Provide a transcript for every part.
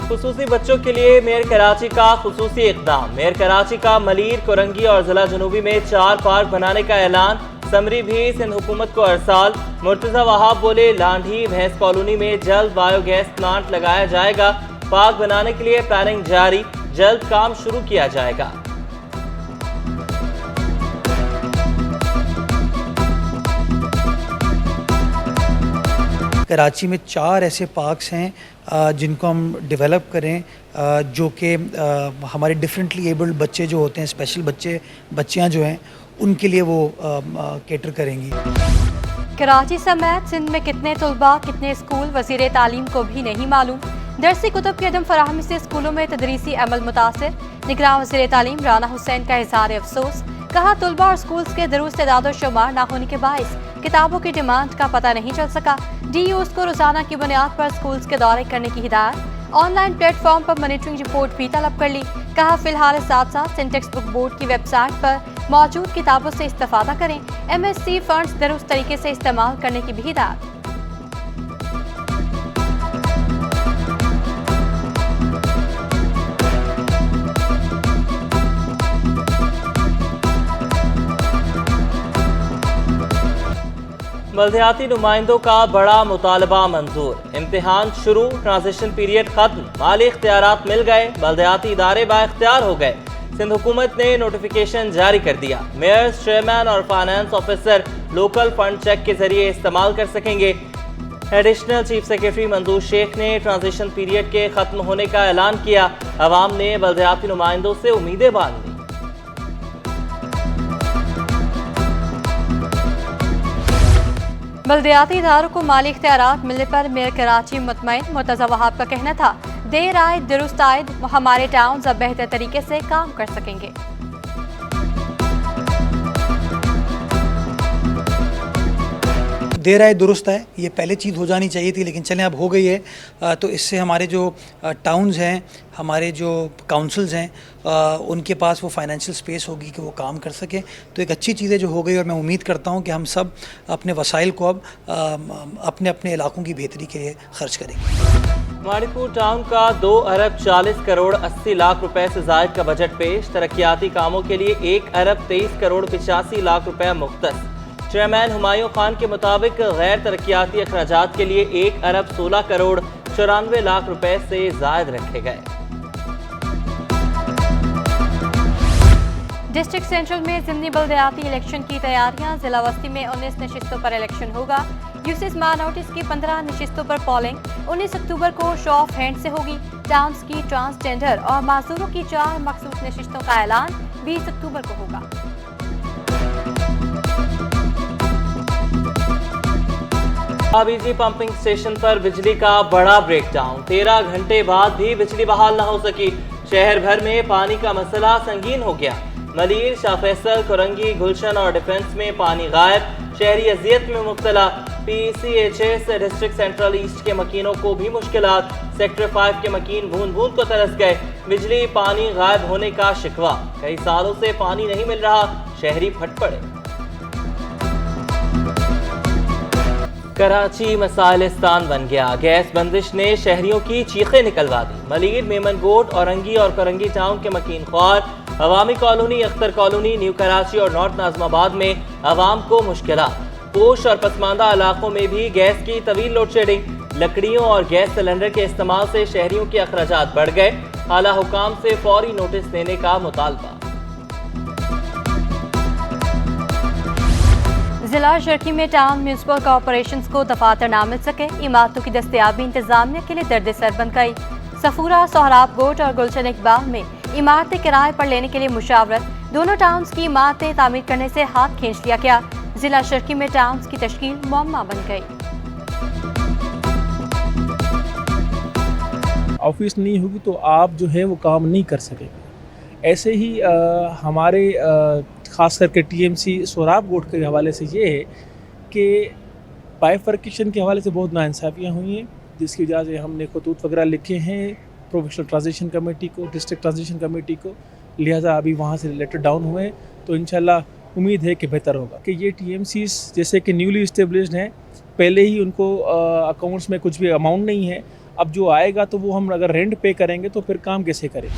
खुसूसी बच्चों के लिए मेयर कराची का खुसूसी इक़दाम। मेयर कराची का मलीर, कोरंगी और जिला जनूबी में 4 पार्क बनाने का ऐलान। समरी भी सिंध हुकूमत को अरसाल। मुर्तज़ा वहाब बोले, लांढी भैंस कॉलोनी में जल्द बायोगैस प्लांट लगाया जाएगा। पार्क बनाने के लिए प्लानिंग जारी, जल्द काम शुरू किया जाएगा। कराची में 4 ऐसे पार्क्स हैं जिनको हम डेवलप करें, जो कि हमारे डिफरेंटली एबल्ड बच्चे जो होते हैं, स्पेशल बच्चियां जो हैं, उनके लिए वो केटर करेंगी। कराची समेत सिंध में कितने तलबा, कितने स्कूल वज़ीर तालीम को भी नहीं मालूम। दरसी कुतुब की अदम फराहमी से स्कूलों में तदरीसी अमल मुतासिर। निगरान वज़ीर तालीम राना हुसैन का इज़हार अफसोस। कहा, तलबा और स्कूल्स के दुरुस्त तादाद शुमार ना होने के बाइस किताबों की डिमांड का पता नहीं चल सका। DOs को रोजाना की बुनियाद पर स्कूल्स के दौरे करने की हिदायत। ऑनलाइन प्लेटफॉर्म पर मॉनिटरिंग रिपोर्ट भी तलब कर ली। कहा, फिलहाल साथ साथ सिंटेक्स बुक बोर्ड की वेबसाइट पर मौजूद किताबों से इस्तेफादा करें। MSc फंड्स दुरुस्त तरीके से इस्तेमाल करने की भी हिदायत। बल्दियाती नुमाइंदों का बड़ा मुतालबा मंजूर। इम्तिहान शुरू, ट्रांजिशन पीरियड खत्म, माली इख्तियारात मिल गए, बल्दियाती इदारे बाइख्तियार हो गए। सिंध हुकूमत ने नोटिफिकेशन जारी कर दिया। मेयर्स, चेयरमैन और finance officer local fund cheque के जरिए इस्तेमाल कर सकेंगे। एडिशनल चीफ सेक्रेटरी मंजूर शेख ने ट्रांजिशन पीरियड के खत्म होने का ऐलान किया। अवाम ने बल्दियाती नुमाइंदों से उम्मीदें बांध ली। बल्दियाती इदारों को माली इख्तियारात मिलने पर मेयर कराची मुतमईन। मुर्तज़ा वहाब का कहना था, देर आए दुरुस्त आए, हमारे टाउन्स अब बेहतर तरीके से काम कर सकेंगे। देर आए दुरुस्त आए, ये पहले चीज़ हो जानी चाहिए थी, लेकिन चलें अब हो गई है। तो इससे हमारे जो टाउन्स हैं, हमारे जो काउंसिल्स हैं, उनके पास वो फाइनेंशियल स्पेस होगी कि वो काम कर सकें। तो एक अच्छी चीज़ है जो हो गई, और मैं उम्मीद करता हूँ कि हम सब अपने वसाइल को अब अपने अपने इलाकों की बेहतरी के लिए खर्च करेंगे। माड़ीपुर टाउन का 2 अरब 40 करोड़ 80 लाख रुपए से ज़ायद का बजट पेश। तरक्याती कामों के लिए 1 अरब 23 करोड़ 85 लाख रुपए मुख्तस। चेयरमैन हुमायूं खान के मुताबिक गैर तरक्याती अखराजात के लिए 1 अरब 16 करोड़ 94 लाख रुपए से जायद रखे गए। डिस्ट्रिक्ट सेंट्रल में ज़िमनी बल्दियाती इलेक्शन की तैयारियां। जिला वस्ती में 19 नशिस्तों पर इलेक्शन होगा। यूसिस नोटिस की 15 नशिस्तों पर पोलिंग 19 अक्टूबर को शो ऑफ हैंड से होगी। टाउन्स की ट्रांसजेंडर और माजूरों की 4 मखसूस नशिस्तों का ऐलान 20 अक्टूबर को होगा। आबीजी पंपिंग स्टेशन पर बिजली का बड़ा ब्रेकडाउन। 13 घंटे बाद भी बिजली बहाल न हो सकी। शहर भर में पानी का मसला संगीन हो गया। मलीर, शाह फैसल, कोरंगी, गुलशन और डिफेंस में पानी गायब। शहरी अजियत में मुब्तला। PCHS डिस्ट्रिक्ट सेंट्रल ईस्ट के मकीनों को भी मुश्किलात। सेक्टर 5 के मकीन बूंद बूंद को तरस गए। बिजली पानी गायब होने का शिकवा। कई सालों से पानी नहीं मिल रहा, शहरी फट पड़े। कराची मसाइलिस्तान बन गया। गैस बंदिश ने शहरियों की चीखें निकलवा दी। मलीर, मेमनगोट, औरंगी और कोरंगी टाउन के मकीन ख्वार। Awami colony, Akhtar colony, new Karachi और नॉर्थ नाजमाबाद में अवाम को मुश्किलात। पोश और पसमानदा इलाकों में भी गैस की तवील लोड शेडिंग। लकड़ियों और गैस सिलेंडर के इस्तेमाल से शहरियों के अखराजात बढ़ गए। आला हुकाम से फौरी नोटिस देने का मुतालबा। जिला शर्की में टाउन म्यूनसिपल कॉरपोरेशंस को दफातर ना मिल सके। इमारतों की दस्तयाबी इंतजामिया के लिए दर्द सर बन गई। सफूरा, सोहराब गोट और गुलशन इकबाल में इमारतें किराए पर लेने के लिए मुशावरत। दोनों टाउन्स की इमारतें तामीर करने से हाथ खींच लिया गया। जिला शर्की में टाउन्स की तश्कील मुअम्मा बन गई। ऑफिस नहीं होगी तो आप जो है वो काम नहीं कर सकेंगे। ऐसे ही हमारे ख़ास करके TMC सोहराब गोट के हवाले से ये है कि बाइफर्केशन के हवाले से बहुत नाइंसाफ़ियाँ हुई हैं, जिसकी वजह से हमने खतूत वगैरह लिखे हैं प्रोफेशनल ट्रांजिशन कमेटी को, डिस्ट्रिक्ट ट्रांजिशन कमेटी को। लिहाजा अभी वहाँ से लेटर डाउन हुए, तो इंशाल्लाह उम्मीद है कि बेहतर होगा। कि ये TMCs जैसे कि न्यूली इस्टेब्लिश्ड हैं, पहले ही उनको अकाउंट्स में कुछ भी अमाउंट नहीं है, अब जो आएगा तो वो हम अगर रेंट पे करेंगे तो फिर काम कैसे करें।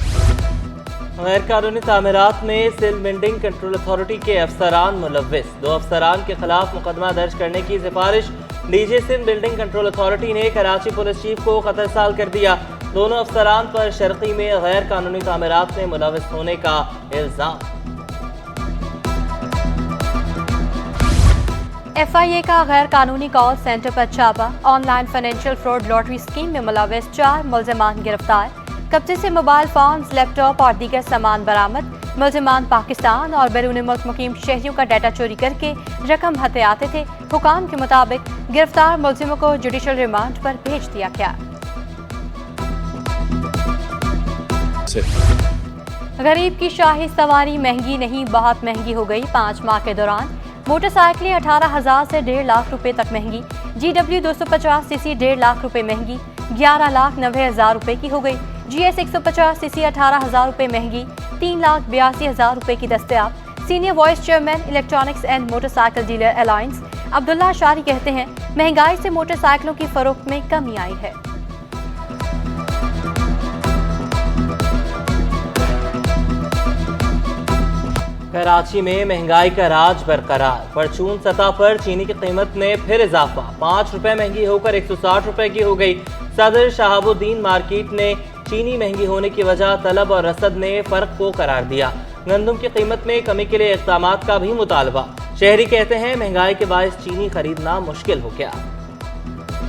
गैर कानूनी तामीरात में सिंध बिल्डिंग कंट्रोल अथॉरिटी के अफसरान मुलव्विस, 2 अफसरान के खिलाफ मुकदमा दर्ज करने की सिफारिश DG Sindh building control authority ने कराची पुलिस चीफ को खत अरसाल कर दिया। दोनों अफसरान पर शर्की में गैर कानूनी तामीरात में मुलव्विस होने का इल्जाम। FIA का गैर कानूनी कॉल सेंटर पर छापा, online financial fraud lottery scheme में मुलव्विस 4 मुल्जिमान गिरफ्तार, कब्जे से मोबाइल फोन्स, लैपटॉप और दीगर सामान बरामद। मुल्जिमान पाकिस्तान और बैरून मुल्क मुकीम शहरियों का डाटा चोरी करके रकम हथियाते थे। हुकाम के मुताबिक गिरफ्तार मुल्जिमों को जुडिशल रिमांड पर भेज दिया गया। गरीब की शाही सवारी महंगी नहीं, बहुत महंगी हो गई। 5 माह के दौरान मोटरसाइकिलें 18,000 से 1.5 लाख रुपए तक महंगी। GW 250 सीसी 1.5 लाख रुपए महंगी 11,90,000 रुपए की हो गई। GS 150 सीसी 18,000 रुपए महंगी 3,82,000 रुपए की दस्तयाब। Senior vice chairman electronics and motorcycle dealer alliance Abdullah Ashari कहते हैं, महंगाई से मोटरसाइकिलों की फरोख्त में कमी आई है। कराची में महंगाई का राज बरकरार, परचून सतह पर चीनी की कीमत में फिर इजाफा, 5 रुपए महंगी होकर 160 रुपए की हो गई। सदर शहाबुद्दीन मार्केट ने चीनी महंगी होने की वजह तलब और रसद ने फर्क को करार दिया। गंदम की कीमत में कमी के लिए इक़दामात का भी मुतालबा। शहरी कहते हैं महंगाई के बायस चीनी खरीदना मुश्किल हो गया।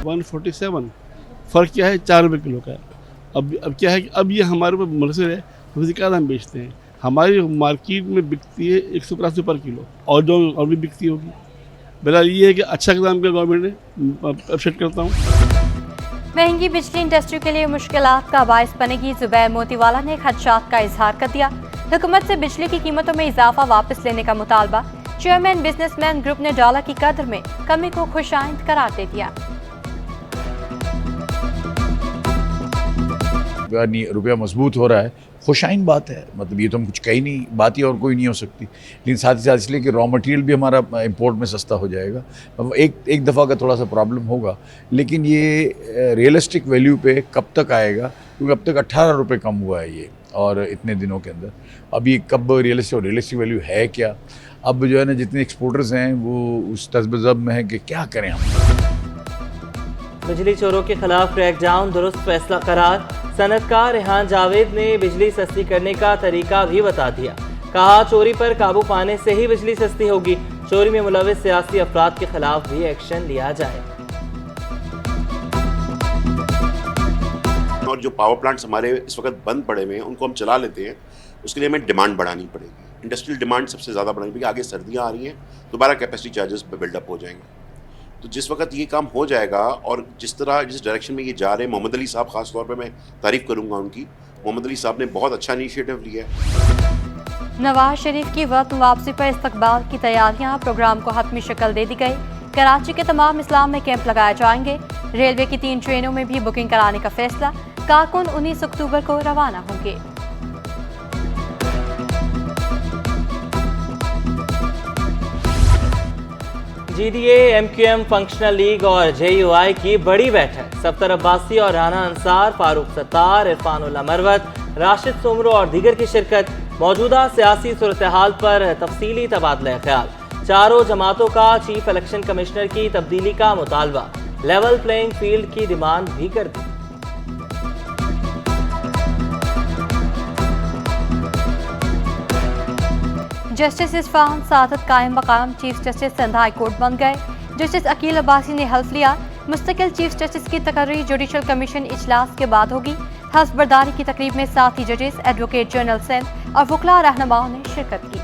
147 फ़र्क क्या है, 4 रुपये किलो का। अब क्या है कि अब ये हमारे ऊपर मुनहसर है, हम इसे क्या दाम बेचते हैं। हमारी मार्केट में बिकती है 150 पर किलो और जो और भी बिकती होगी। बहरहाल ये है कि अच्छा इक़दाम किया गवर्नमेंट ने, अप्रिशिएट करता हूँ। महंगी बिजली इंडस्ट्री के लिए मुश्किलात का बायस बनेगी। जुबैर मोतीवाला ने खदशात का इजहार कर दिया। हुकूमत से बिजली की कीमतों में इजाफा वापस लेने का मुतालबा। चेयरमैन बिजनेसमैन ग्रुप ने डॉलर की कदर में कमी को खुशाइंद करार दे दिया। रुपया मजबूत हो रहा है, खुशाइन बात है। मतलब ये तो हम कुछ कही नहीं, बात ही और कोई नहीं हो सकती। लेकिन साथ ही साथ इसलिए कि रॉ मटेरियल भी हमारा इंपोर्ट में सस्ता हो जाएगा। अब एक दफ़ा का थोड़ा सा प्रॉब्लम होगा, लेकिन ये रियलिस्टिक वैल्यू पे कब तक आएगा, क्योंकि अब तक 18 रुपये कम हुआ है ये, और इतने दिनों के अंदर। अब ये कब रियलिस्टिक वैल्यू है क्या। अब जो है ना, जितने एक्सपोर्टर्स हैं वो उस तज़ब्ज़ब में है कि क्या करें हम। बिजली चोरों के खिलाफ क्रैकडाउन दुरुस्त फैसला करार। सनतकार रेहान जावेद ने बिजली सस्ती करने का तरीका भी बता दिया। कहा, चोरी पर काबू पाने से ही बिजली सस्ती होगी। चोरी में मुलव्विस सियासी अफराद के खिलाफ भी एक्शन लिया जाए। और जो पावर प्लांट्स हमारे इस वक्त बंद पड़े हुए हैं उनको हम चला लेते हैं, उसके लिए हमें डिमांड बढ़ानी पड़ेगी। इंडस्ट्रियल डिमांड सबसे ज़्यादा बढ़ानी पड़ेगी। आगे सर्दियाँ आ रही हैं, दोबारा कैपेसिटी चार्जेस बिल्डअप हो जाएंगे। तो जिस वक्त ये काम हो जाएगा और जिस डायरेक्शन में ये जा रहे हैं, मोहम्मद अली साहब ख़ास तौर पे मैं तारीफ़ करूँगा उनकी। मोहम्मद अली साहब ने बहुत अच्छा इनिशिएटिव लिया है। नवाज शरीफ की वक्त वापसी पर इस्तकबाल की तैयारियां, प्रोग्राम को हतमी शक्ल दे दी गई। कराची के तमाम इस्लाम में कैंप लगाए जाएंगे। रेलवे की 3 ट्रेनों में भी बुकिंग कराने का फैसला। कारकुन 19 अक्टूबर को रवाना होंगे। GDA, MQM, फंक्शनल लीग और JUI की बड़ी बैठक। सफ्तर अब्बासी और राना अंसार, फारूक सत्तार, इरफानुल्लाह मरवत, राशिद सुमरो और दीगर की शिरकत। मौजूदा सियासी सूरत हाल पर तफसीली तबादला ख्याल। चारों जमातों का चीफ इलेक्शन कमिश्नर की तब्दीली का मुतालबा। लेवल प्लेइंग फील्ड की डिमांड भी कर दी। जस्टिस इरफान सादत कायम मकाम chief justice Sindh high court बन गए। जस्टिस अकील अब्बासी ने हल्फ लिया। मुस्तकिल चीफ जस्टिस की तकर्री जुडिशल कमीशन इजलास के बाद होगी। हल्फ बर्दारी की तकरीब में साथी जजेस, एडवोकेट जनरल सिंध और वकला रहनुमाओं ने शिरकत की।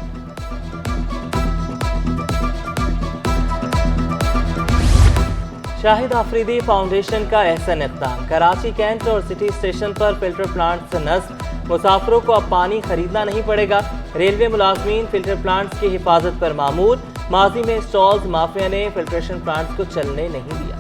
शाहिद आफरीदी फाउंडेशन का एहसन इक़दाम। कराची कैंट और सिटी स्टेशन पर फिल्टर प्लांट से नस्ब। मुसाफिरों को अब पानी खरीदना नहीं पड़ेगा। रेलवे मुलाजमीन फिल्टर प्लांट्स की हिफाजत पर मामूर। माजी में स्टॉल्स माफिया ने फिल्ट्रेशन प्लांट्स को चलने नहीं दिया।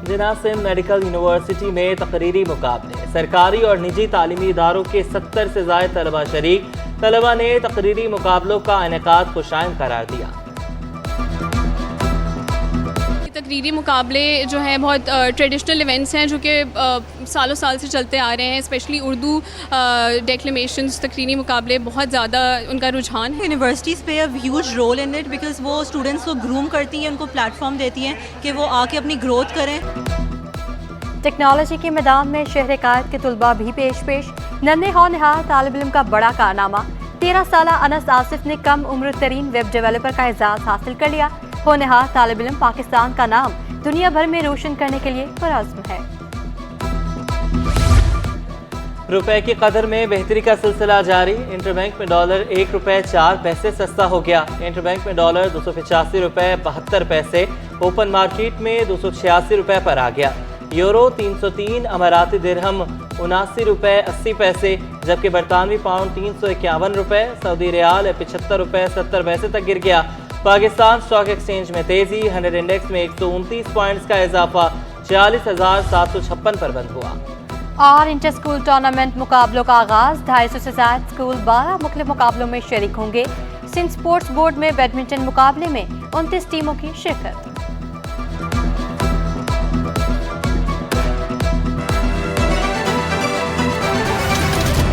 जिना सिंध मेडिकल यूनिवर्सिटी में तकरीरी मुकाबले। सरकारी और निजी तालीमी इदारों के 70 से ज़ायद तलबा शरीक। तलबा ने तकरीरी मुकाबलों का इनेकाद खुशाइंद करार दिया। तकरीरी मुकाबले जो हैं बहुत ट्रेडिशनल इवेंट्स हैं जो कि सालों साल से चलते आ रहे हैं। स्पेशली उर्दू डेक्लेमेशंस, तकरीरी मुकाबले बहुत ज़्यादा उनका रुझान है। यूनिवर्सिटीज़ पे a huge role in it because वो स्टूडेंट्स को ग्रूम करती हैं, उनको प्लेटफॉर्म देती हैं कि वो आके अपनी ग्रोथ करें। टेक्नोलॉजी के मैदान में शहर कायद के तुलबा भी पेश नन्हे होनहार तालिब इल्म का बड़ा कारनामा। 13 साल अनस आसिफ ने कम उम्र तरीन वेब डेवलपर का एजाज़ हासिल कर लिया। होनहार तालिब इल्म पाकिस्तान का नाम दुनिया भर में रोशन करने के लिए पुरअज़्म है। रुपए की कदर में बेहतरी का सिलसिला जारी। इंटरबैंक में डॉलर ₹1.04 सस्ता हो गया। इंटरबैंक में डॉलर ₹285.72, ओपन मार्केट में ₹286 पर आ गया। यूरो 303, अमाराती दिरहम ₹79.80, जबकि बरतानवी पाउंड ₹351, सऊदी रियाल ₹75.70 तक गिर गया। पाकिस्तान स्टॉक एक्सचेंज में तेजी, 100 इंडेक्स में 129 पॉइंट्स का इजाफा 46,756 पर बंद हुआ। और इंटर स्कूल टूर्नामेंट मुकाबलों का आगाज। 250 से ज्यादा स्कूल 12 मुख्तलिफ मुकाबलों में शरीक होंगे। सिंध स्पोर्ट्स बोर्ड में बैडमिंटन मुकाबले में 29 टीमों की शिरकत।